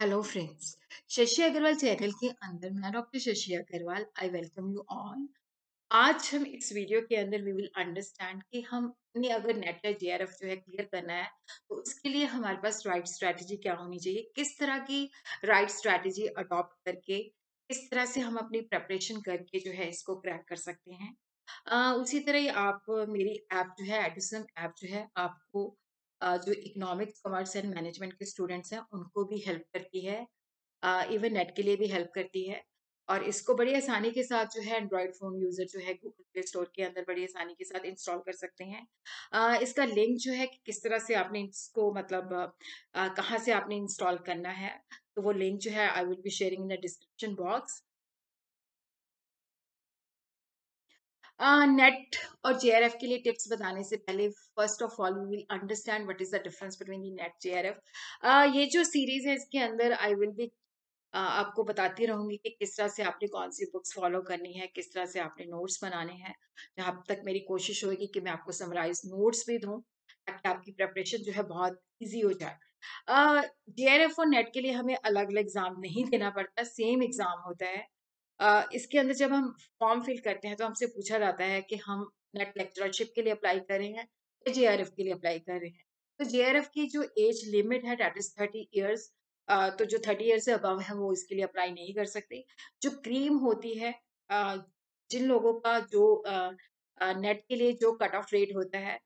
Hello friends. Shashi Agarwal channel के अंदर मैं doctor Shashi Agarwal I welcome you all. आज हम इस वीडियो के अंदर वी विल अंडरस्टैंड कि हमने अगर नेट या जेआरएफ जो है क्लियर करना है तो उसके लिए हमारे पास राइट स्ट्रैटेजी क्या होनी चाहिए, किस तरह की राइट स्ट्रैटेजी अडॉप्ट करके किस तरह से हम अपनी प्रेपरेशन करके जो है इसको क्रैक कर सकते हैं। उसी तरह ही आप मेरी ऐप जो है एडिसम ऐप जो है आपको जो इकोनॉमिक्स कॉमर्स एंड मैनेजमेंट के स्टूडेंट्स हैं उनको भी हेल्प करती है। इवन नेट के लिए भी हेल्प करती है और इसको बड़ी आसानी के साथ जो है एंड्रॉयड फ़ोन यूज़र जो है गूगल प्ले स्टोर के अंदर बड़ी आसानी के साथ इंस्टॉल कर सकते हैं। इसका लिंक जो है कि किस तरह से आपने इसको मतलब कहाँ से आपने इंस्टॉल करना है, तो वो लिंक जो है I will be sharing in the description box. NET और जेआरएफ के लिए टिप्स बताने से पहले first of all we will understand what is the difference between the NET JRF. ये जो सीरीज है इसके अंदर आई विल बी आपको बताती रहूंगी कि किस तरह से आपने कौन सी बुक्स फॉलो करनी है, किस तरह से आपने नोट्स बनाने हैं। जहाँ तक मेरी कोशिश होगी कि मैं आपको समराइज नोट्स भी दूं ताकि आपकी प्रिपरेशन जो है बहुत इजी हो जाए। जेआरएफ और नेट के लिए हमें अलग अलग एग्जाम नहीं देना पड़ता, सेम एग्जाम होता है। इसके अंदर जब हम फॉर्म फिल करते हैं तो हमसे पूछा जाता है कि हम नेट लेक्चरशिप के लिए अप्लाई कर रहे हैं या जेआरएफ के लिए अप्लाई कर रहे हैं। तो जेआरएफ की जो एज लिमिट है दैट इज 30 ईयर्स। तो जो 30 ईयर से अबव है वो इसके लिए अप्लाई नहीं कर सकते। जो क्रीम होती है, अ, जिन लोगों का जो नेट के लिए जो कट ऑफ रेट होता है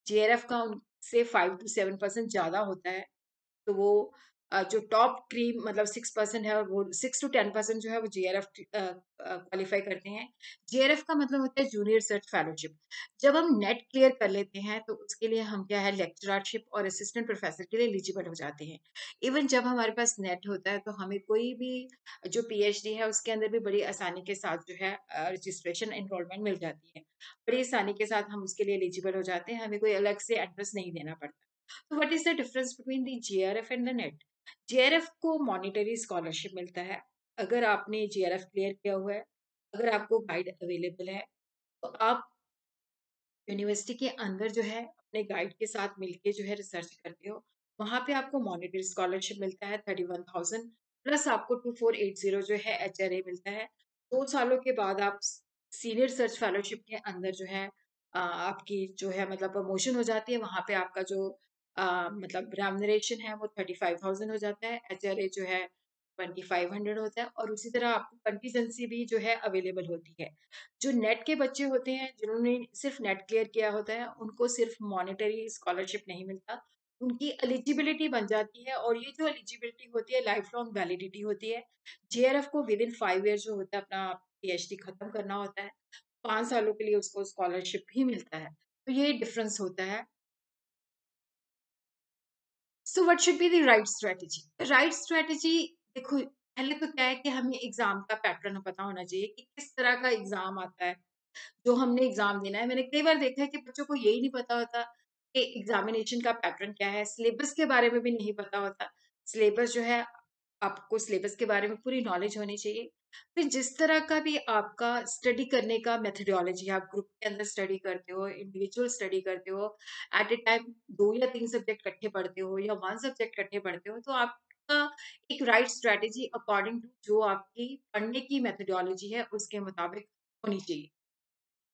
जेआरएफ का उनसे 5 to 7% ज्यादा होता है। तो वो जो टॉप क्रीम मतलब 6% है और वो 6 to 10% जो है वो जेआरएफ क्वालिफाई करते हैं। जेआरएफ का मतलब होता है जूनियर रिसर्च फेलोशिप। जब हम नेट क्लियर कर लेते हैं तो उसके लिए हम क्या है लेक्चररशिप और असिस्टेंट प्रोफेसर के लिए एलिजिबल हो जाते हैं। इवन जब हमारे पास नेट होता है तो हमें कोई भी जो पीएचडी है उसके अंदर भी बड़ी आसानी के साथ जो है रजिस्ट्रेशन एनरोलमेंट मिल जाती है। बड़ी आसानी के साथ हम उसके लिए एलिजिबल हो जाते हैं, हमें कोई अलग से एंट्रेंस नहीं देना पड़ता। तो what is the difference between the JRF and the NET? JRF को मॉनिटरी स्कॉलरशिप मिलता है अगर आपने जेआरएफ क्लियर किया हुआ है, अगर आपको गाइड अवेलेबल है तो आप यूनिवर्सिटी के अंदर जो है अपने गाइड के साथ मिलके जो है रिसर्च करते हो। वहां पे आपको मॉनिटरी स्कॉलरशिप मिलता है 31,000 प्लस आपको 2480 जो है एचआरए मिलता है। 2 सालों के बाद आप सीनियर रिसर्च फेलोशिप के अंदर जो है आपकी जो है मतलब प्रमोशन हो जाती है। वहां पे आपका जो मतलब रेम्यूनरेशन है वो 35,000 हो जाता है, एचआरए जो है 2500 होता है और उसी तरह आपको कंटीजेंसी भी जो है अवेलेबल होती है। जो नेट के बच्चे होते हैं जिन्होंने सिर्फ नेट क्लियर किया होता है उनको सिर्फ मॉनेटरी स्कॉलरशिप नहीं मिलता, उनकी एलिजिबिलिटी बन जाती है और ये जो एलिजिबिलिटी होती है लाइफ लॉन्ग वैलिडिटी होती है। जेआरएफ को विद इन 5 ईयर जो होता है अपना पीएचडी खत्म करना होता है, 5 सालों के लिए उसको स्कॉलरशिप भी मिलता है। तो ये डिफरेंस होता है। So what should be the right strategy? Right strategy, देखो पहले तो क्या है कि हमें एग्जाम का पैटर्न पता होना चाहिए कि किस तरह का एग्जाम आता है जो हमने एग्जाम देना है। मैंने कई बार देखा है कि बच्चों को यही नहीं पता होता कि एग्जामिनेशन का पैटर्न क्या है, सिलेबस के बारे में भी नहीं पता होता। सिलेबस जो है आपको सिलेबस के बारे में पूरी नॉलेज होनी चाहिए। फिर जिस तरह का भी आपका स्टडी करने का मेथोडोलॉजी है, आप ग्रुप के अंदर स्टडी करते हो, इंडिविजुअल स्टडी करते हो, एट ए टाइम 2 या 3 सब्जेक्ट इकट्ठे पढ़ते हो या 1 सब्जेक्ट इकट्ठे पढ़ते हो, तो आपका एक राइट स्ट्रेटेजी अकॉर्डिंग टू जो आपकी पढ़ने की मेथोडोलॉजी है उसके मुताबिक होनी चाहिए।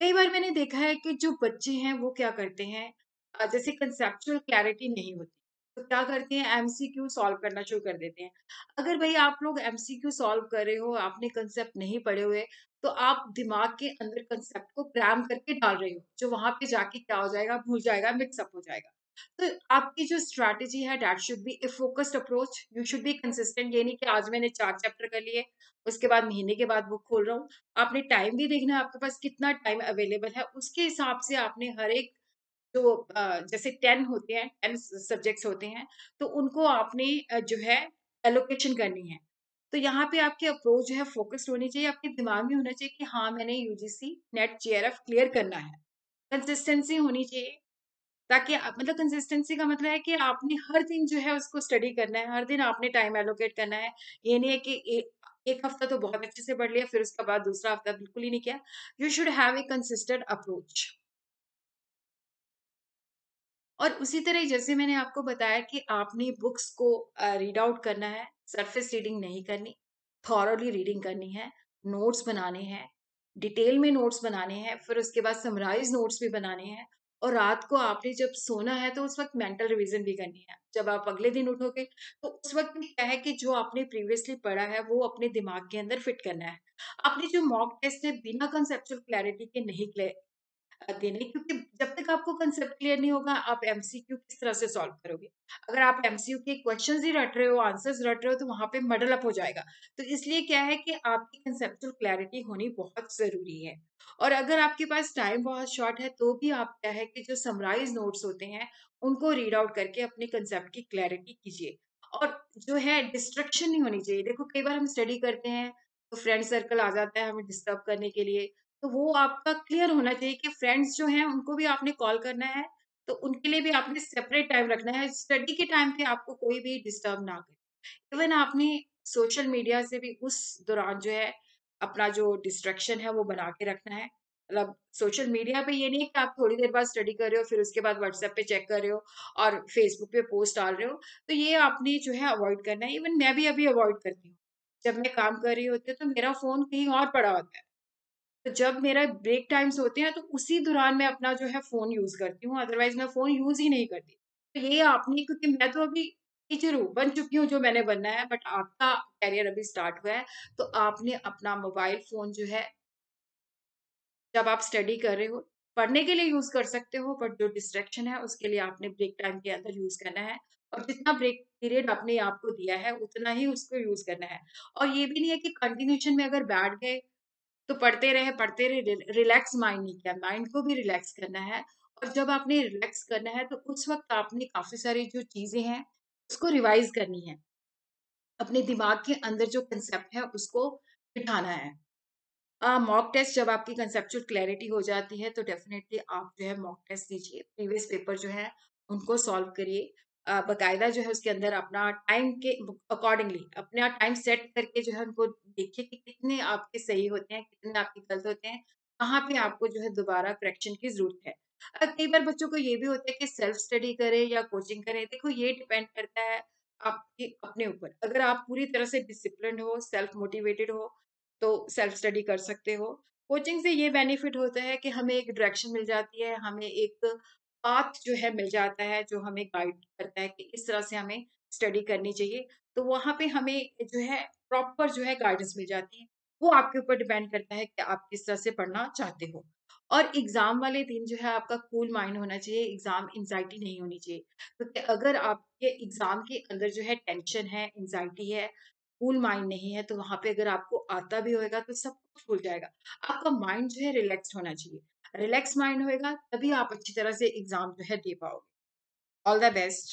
कई बार मैंने देखा है कि जो बच्चे हैं वो क्या करते हैं, जैसे कंसेप्चुअल क्लैरिटी नहीं होती तो क्या करते हैं एमसीक्यू सॉल्व करना शुरू कर देते हैं। अगर भाई आप लोग एमसीक्यू सॉल्व कर रहे हो, आपने कंसेप्ट नहीं पढ़े हुए, तो आप दिमाग के अंदर कंसेप्ट को क्रैम करके डाल रहे हो जो वहां पे जाके क्या हो जाएगा, भूल जाएगा, मिक्सअप हो जाएगा। तो आपकी जो स्ट्रैटेजी है that should be A focused approach. You should be consistent. ये नहीं कि आज मैंने 4 चैप्टर कर लिए, उसके बाद महीने के बाद बुक खोल रहा हूँ। आपने टाइम भी देखना है आपके पास कितना टाइम अवेलेबल है, उसके हिसाब से आपने हर एक जो जैसे 10 होते हैं, 10 सब्जेक्ट्स होते हैं, तो उनको आपने जो है एलोकेशन करनी है। तो यहाँ पे आपकी अप्रोच जो है फोकस्ड होनी चाहिए, आपके दिमाग में होना चाहिए कि हाँ मैंने यूजीसी नेट जेआरएफ क्लियर करना है। कंसिस्टेंसी होनी चाहिए ताकि मतलब कंसिस्टेंसी का मतलब है कि आपने हर दिन जो है उसको स्टडी करना है, हर दिन आपने टाइम एलोकेट करना है। ये नहीं है कि एक हफ्ता तो बहुत अच्छे से पढ़ लिया फिर उसके बाद दूसरा हफ्ता बिल्कुल ही नहीं किया। You should have a consistent approach. और उसी तरह जैसे मैंने आपको बताया कि आपने बुक्स को रीड आउट करना है, सरफेस रीडिंग नहीं करनी, थॉरोली रीडिंग करनी है, नोट्स बनाने हैं, डिटेल में नोट्स बनाने हैं, फिर उसके बाद समराइज़ नोट्स भी बनाने हैं और रात को आपने जब सोना है तो उस वक़्त मेंटल रिवीज़न भी करनी है। जब आप अगले दिन उठोगे तो उस वक़्त भी क्या है कि जो आपने प्रीवियसली पढ़ा है वो अपने दिमाग के अंदर फिट करना है। आपने जो मॉक टेस्ट है बिना कांसेप्चुअल क्लैरिटी के नहीं देने, क्योंकि जब तक आपको कांसेप्ट क्लियर नहीं होगा, आप एमसीक्यू किस तरह से सॉल्व करोगे? अगर आप एमसीक्यू के क्वेश्चंस ही रट रहे हो, आंसर्स रट रहे हो, तो वहाँ पे मडल अप हो जाएगा। तो इसलिए क्या है कि आपकी कांसेप्चुअल क्लैरिटी होनी बहुत ज़रूरी है। और अगर आपके पास टाइम बहुत शॉर्ट है, तो भी आप क्या है कि जो समराइज़ नोट्स होते हैं, उनको रीड आउट करके अपने कांसेप्ट की क्लैरिटी कीजिए। और जो है डिस्ट्रैक्शन नहीं होनी चाहिए। देखो कई बार हम स्टडी करते हैं, तो फ्रेंड सर्कल आ जाता है हमें डिस्टर्ब करने के लिए, तो वो आपका क्लियर होना चाहिए कि फ्रेंड्स जो हैं उनको भी आपने कॉल करना है, तो उनके लिए भी आपने सेपरेट टाइम रखना है। स्टडी के टाइम पे आपको कोई भी डिस्टर्ब ना करे। इवन आपने सोशल मीडिया से भी उस दौरान जो है अपना जो डिस्ट्रैक्शन है वो बना के रखना है। मतलब सोशल मीडिया पे ये नहीं कि आप थोड़ी देर बाद स्टडी कर रहे हो, फिर उसके बाद व्हाट्सएप पे चेक कर रहे हो और फेसबुक पे पोस्ट डाल रहे हो, तो ये आपने जो है अवॉइड करना है। इवन मैं भी अभी अवॉइड करती हूँ। जब मैं काम कर रही होती हूँ, तो मेरा फ़ोन कहीं और पड़ा होता है। तो जब मेरा ब्रेक टाइम्स होते हैं तो उसी दौरान मैं अपना जो है फ़ोन यूज़ करती हूँ, अदरवाइज़ मैं फ़ोन यूज़ ही नहीं करती। तो ये आपने, क्योंकि मैं तो अभी टीचर हूँ, बन चुकी हूँ जो मैंने बनना है, बट आपका करियर अभी स्टार्ट हुआ है, तो आपने अपना मोबाइल फ़ोन जो है जब आप स्टडी कर रहे हो, पढ़ने के लिए यूज़ कर सकते हो, बट जो डिस्ट्रैक्शन है उसके लिए आपने ब्रेक टाइम के अंदर यूज़ करना है और जितना ब्रेक पीरियड आपने आपको दिया है, उतना ही उसको यूज़ करना है। और ये भी नहीं है कि कंटिन्यूएशन में अगर बैठ गए तो पढ़ते रहे, रिलैक्स माइंड नहीं किया, माइंड को भी रिलैक्स करना है। और जब आपने रिलैक्स करना है, तो उस वक़्त आपने काफ़ी सारी जो चीज़ें हैं, उसको रिवाइज़ करनी है। अपने दिमाग के अंदर जो कांसेप्ट है, उसको बिठाना है। मॉक टेस्ट जब आपकी कंसेप्चुअल क्लैरिटी हो जाती है, तो डेफ़िनेटली आप जो है मॉक टेस्ट दीजिए। प्रीवियस पेपर जो है, उनको सॉल्व करिए। बाकायदा जो है उसके अंदर अपना टाइम के अकॉर्डिंगली अपना टाइम सेट करके जो है उनको देखिए कि कितने आपके सही होते हैं, कितने आपके गलत होते हैं, कहाँ पे आपको जो है दोबारा करेक्शन की ज़रूरत है। कई बार बच्चों को ये भी होता है कि सेल्फ स्टडी करें या कोचिंग करें, देखो ये डिपेंड करता है आपके अपने ऊपर। अगर आप पूरी तरह से डिसिप्लिन्ड हो, सेल्फ मोटिवेटेड हो, तो सेल्फ स्टडी कर सकते हो। कोचिंग से ये बेनिफिट होता है कि हमें एक डायरेक्शन मिल जाती है, हमें एक पाथ जो है मिल जाता है, जो हमें गाइड करता है कि इस तरह से हमें स्टडी करनी चाहिए। तो वहाँ पे हमें जो है प्रॉपर जो है गाइडेंस मिल जाती है। वो आपके ऊपर डिपेंड करता है कि आप किस तरह से पढ़ना चाहते हो। और एग्ज़ाम वाले दिन जो है आपका कूल माइंड होना चाहिए, एग्ज़ाम एंग्ज़ायटी नहीं होनी चाहिए। क्योंकि अगर आपके एग्ज़ाम के अंदर जो है टेंशन है, एंग्ज़ायटी है, कूल माइंड नहीं है, तो वहाँ पे अगर आपको आता भी होएगा तो सब कुछ भूल जाएगा। आपका माइंड जो है रिलैक्स्ड होना चाहिए। रिलैक्स माइंड होएगा तभी आप अच्छी तरह से एग्ज़ाम जो है दे पाओगे। All the best.